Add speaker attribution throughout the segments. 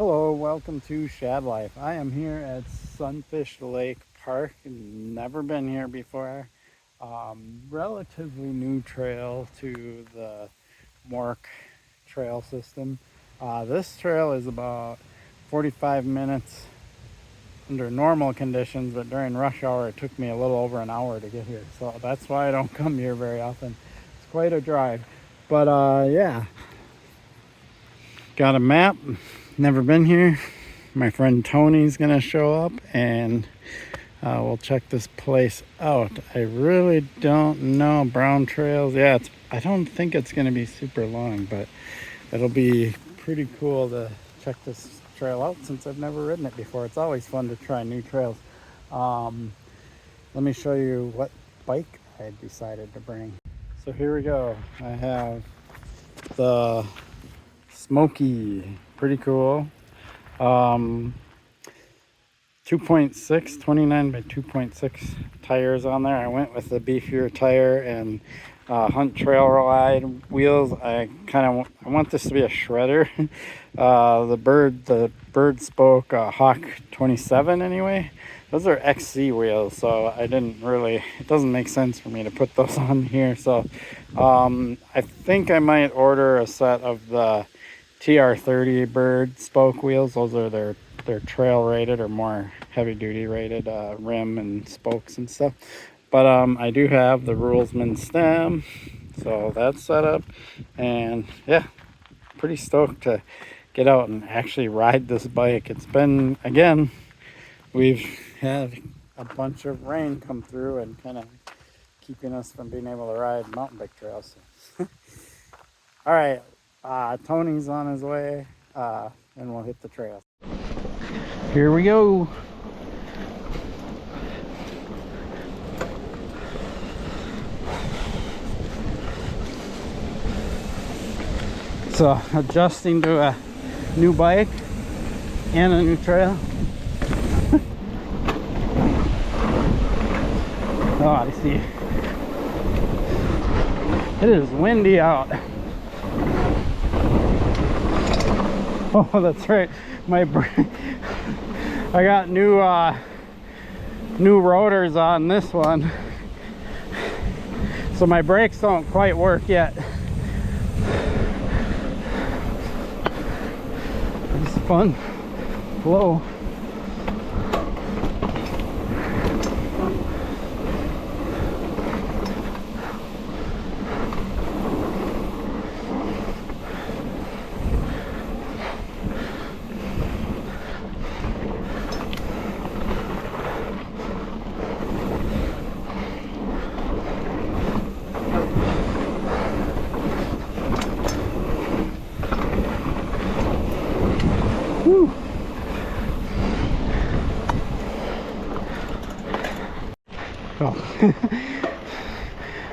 Speaker 1: Hello, welcome to Shad Life. I am here at Sunfish Lake Park. Never been here before. Relatively new trail to the Mork trail system. This trail is about 45 minutes under normal conditions, but during rush hour it took me a little over an hour to get here. So that's why I don't come here very often. It's quite a drive. But yeah, got a map. Never been here. My friend Tony's gonna show up and we'll check this place out. I really don't know. Brown trails, yeah, I don't think it's gonna be super long, but it'll be pretty cool to check this trail out since I've never ridden it before. It's always fun to try new trails. Let me show you what bike I decided to bring. So here we go. I have the Smokey, pretty cool. 2.6, 29 by 2.6 tires on there. I went with the beefier tire and Hunt Trail Ride wheels. I want this to be a shredder. The bird spoke Hawk 27 anyway. Those are XC wheels, so it doesn't make sense for me to put those on here. So I think I might order a set of the TR30 bird spoke wheels. Those are their trail rated or more heavy duty rated rim and spokes and stuff. But I do have the Rulesman stem, so that's set up. And yeah, pretty stoked to get out and actually ride this bike. It's been, again, we've had a bunch of rain come through and kind of keeping us from being able to ride mountain bike trails. All right, Tony's on his way, and we'll hit the trail. Here we go. So adjusting to a new bike and a new trail. Oh, I see. It is windy out. Oh, that's right. I got new rotors on this one, so my brakes don't quite work yet. It's fun. Whoa. Whew. Oh.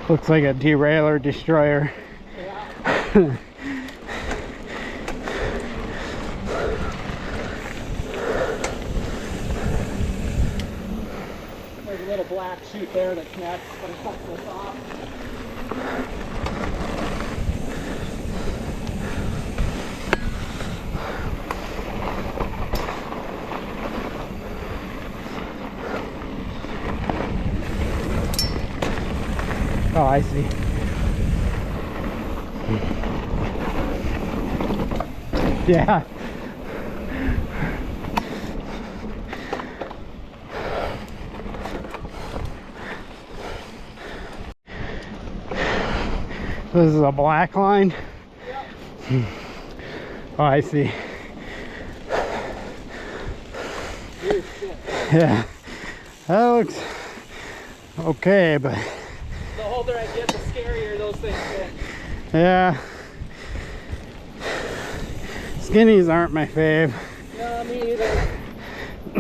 Speaker 1: Looks like a derailer destroyer. Yeah. There's a little black chute there that connects, but it cuts this off. Oh, I see. Yeah. This is a black line? Yep. Oh, I see. Yeah. That looks okay, but
Speaker 2: the older I get, the scarier those things get.
Speaker 1: Yeah. Skinnies aren't my fave.
Speaker 2: No, me either. I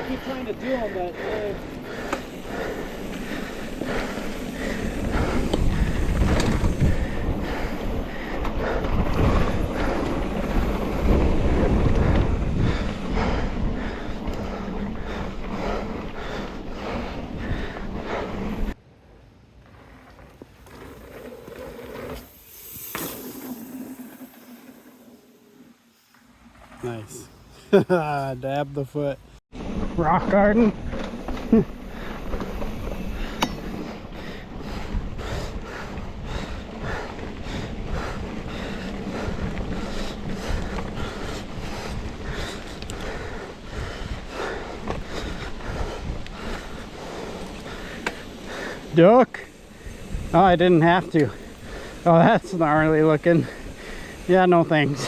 Speaker 2: keep trying to do them, but
Speaker 1: Nice. Dab the foot. Rock garden. Duck. Oh, I didn't have to. Oh, that's gnarly looking. Yeah, no thanks.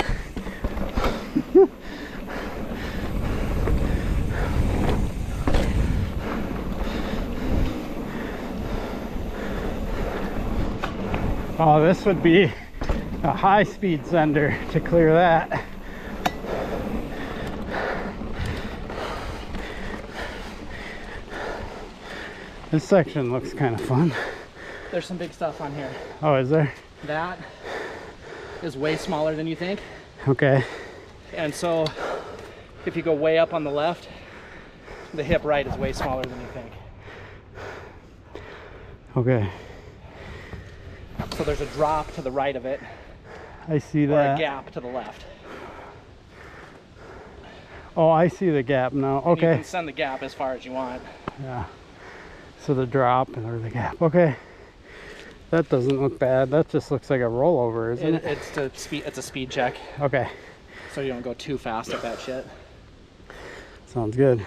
Speaker 1: Oh, this would be a high-speed sender to clear that. This section looks kind of fun.
Speaker 2: There's some big stuff on here.
Speaker 1: Oh, is there?
Speaker 2: That is way smaller than you think.
Speaker 1: Okay.
Speaker 2: And so if you go way up on the left, the hip right is way smaller than you think.
Speaker 1: Okay.
Speaker 2: So there's a drop to the right of it,
Speaker 1: I see
Speaker 2: or
Speaker 1: that.
Speaker 2: a gap to the left.
Speaker 1: Oh, I see the gap now.
Speaker 2: And
Speaker 1: Okay.
Speaker 2: you can send the gap as far as you want.
Speaker 1: Yeah. So the drop or the gap. Okay. That doesn't look bad. That just looks like a rollover, isn't it?
Speaker 2: It's a speed check,
Speaker 1: Okay.
Speaker 2: so you don't go too fast at that shit.
Speaker 1: Sounds good.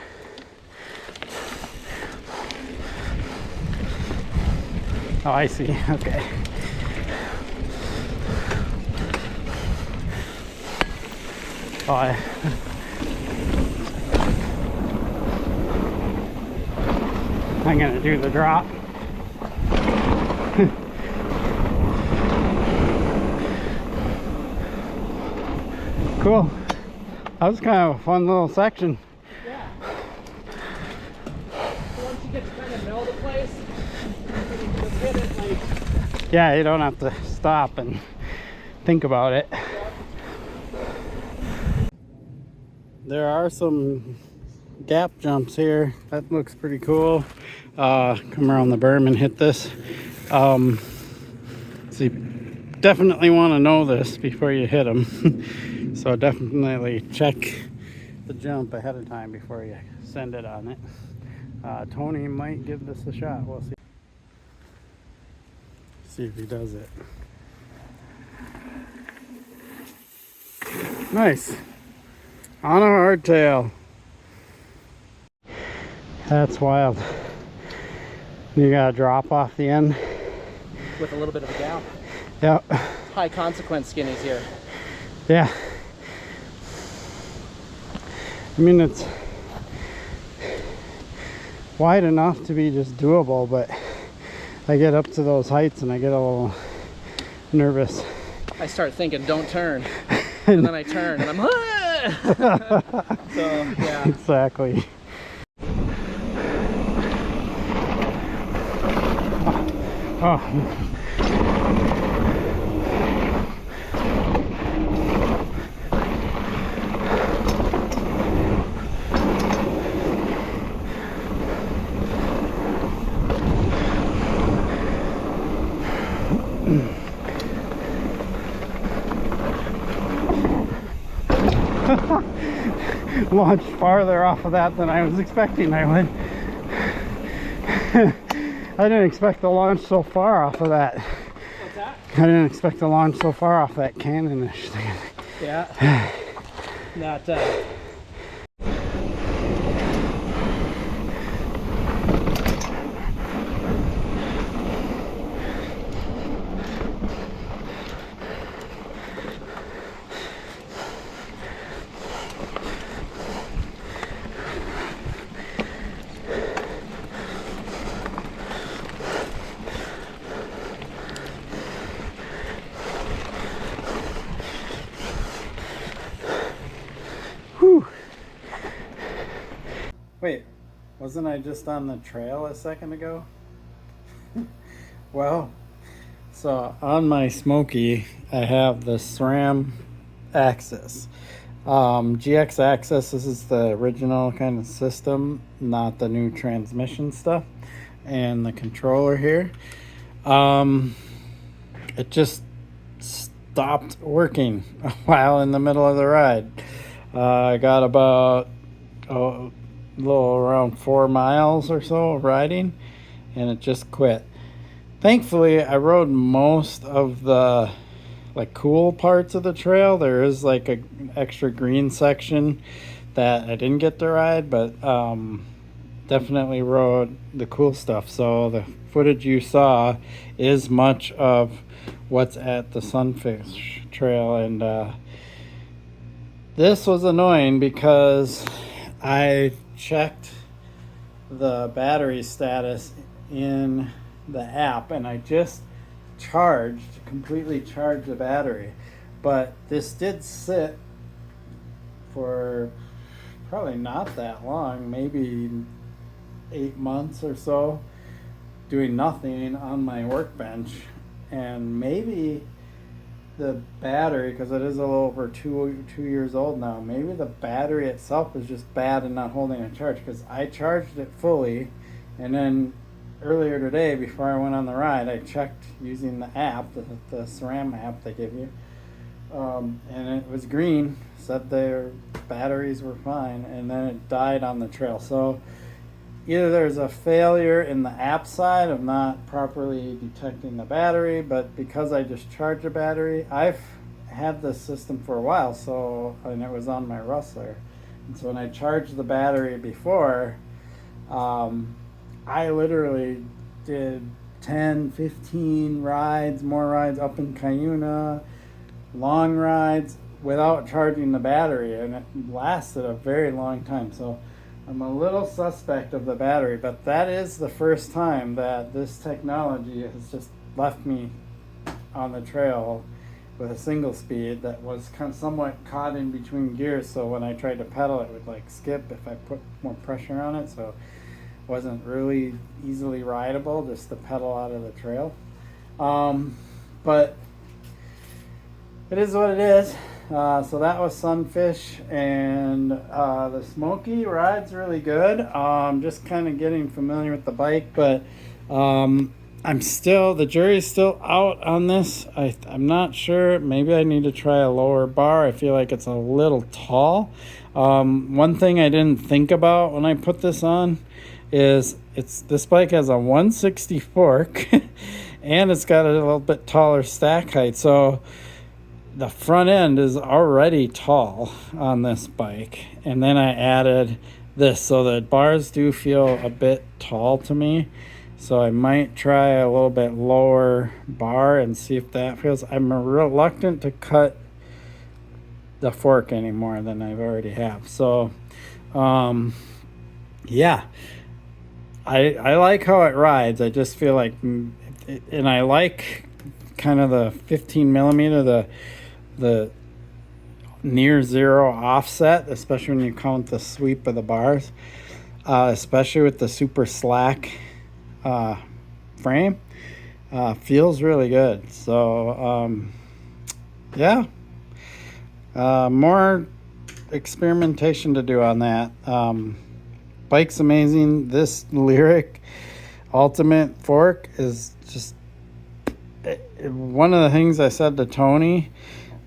Speaker 1: Oh, I see. Okay. Oh, I'm gonna do the drop. Cool. That was kind of a fun little section.
Speaker 2: Yeah. Once you get to kind of know the place, you can just hit it like.
Speaker 1: Yeah, you don't have to stop and think about it. There are some gap jumps here. That looks pretty cool. Come around the berm and hit this. So you definitely want to know this before you hit them. So definitely check the jump ahead of time before you send it on it. Tony might give this a shot. We'll see. See if he does it. Nice. On a hardtail. That's wild. You got a drop off the end.
Speaker 2: With a little bit of a gap.
Speaker 1: Yep.
Speaker 2: High consequence skinnies here.
Speaker 1: Yeah. I mean, it's wide enough to be just doable, but I get up to those heights and I get a little nervous.
Speaker 2: I start thinking, don't turn. And then I turn and I'm ah! So, yeah.
Speaker 1: Exactly. Oh. Launched farther off of that than I was expecting I would. I didn't expect to launch so far off of that.
Speaker 2: What's that?
Speaker 1: I didn't expect to launch so far off that cannon-ish thing.
Speaker 2: Yeah. Not
Speaker 1: Whew. Wait, wasn't I just on the trail a second ago? Well, so on my Smokey, I have the SRAM AXS. GX AXS, this is the original kind of system, not the new transmission stuff. And the controller here. It just stopped working a while in the middle of the ride. I got about a little around 4 miles or so of riding, and it just quit. Thankfully, I rode most of the like cool parts of the trail. There is like an extra green section that I didn't get to ride, but definitely rode the cool stuff. So the footage you saw is much of what's at the Sunfish Trail, and this was annoying because I checked the battery status in the app and I just completely charged the battery, but this did sit for probably not that long, maybe 8 months or so, doing nothing on my workbench. And maybe the battery, because it is a little over two years old now, maybe the battery itself is just bad and not holding a charge, because I charged it fully, and then earlier today before I went on the ride I checked using the app, the SRAM app they give you, and it was green, said their batteries were fine, and then it died on the trail. So either there's a failure in the app side of not properly detecting the battery, but because I just charged the battery, I've had this system for a while, so, and it was on my Rustler, and so when I charged the battery before, I literally did 10, 15 rides, more rides up in Cuyuna, long rides without charging the battery, and it lasted a very long time. So I'm a little suspect of the battery, but that is the first time that this technology has just left me on the trail with a single speed that was kind of somewhat caught in between gears. So when I tried to pedal, it would like skip if I put more pressure on it. So it wasn't really easily rideable just to pedal out of the trail. But it is what it is. So that was Sunfish, and the Smokey ride's really good. Just kind of getting familiar with the bike, but the jury's still out on this. I'm not sure. Maybe I need to try a lower bar. I feel like it's a little tall. One thing I didn't think about when I put this on is this bike has a 160 fork and it's got a little bit taller stack height. So the front end is already tall on this bike, and then I added this, so the bars do feel a bit tall to me. So I might try a little bit lower bar and see if that feels. I'm reluctant to cut the fork any more than I've already have. So yeah, I like how it rides. I just feel like, and I like kind of the 15 millimeter, the near zero offset, especially when you count the sweep of the bars, especially with the super slack frame. Feels really good. So yeah, more experimentation to do on that. Bike's amazing. This Lyric Ultimate fork is just one of the things I said to Tony.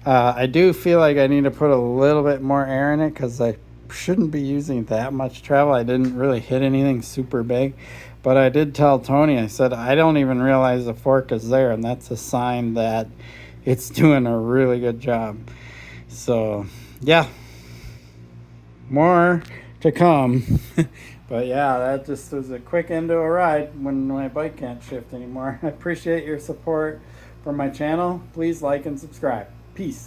Speaker 1: I do feel like I need to put a little bit more air in it because I shouldn't be using that much travel. I didn't really hit anything super big, but I did tell Tony, I said, I don't even realize the fork is there, and that's a sign that it's doing a really good job. So yeah, more to come. But yeah, that just was a quick end to a ride when my bike can't shift anymore. I appreciate your support for my channel. Please like and subscribe. Peace.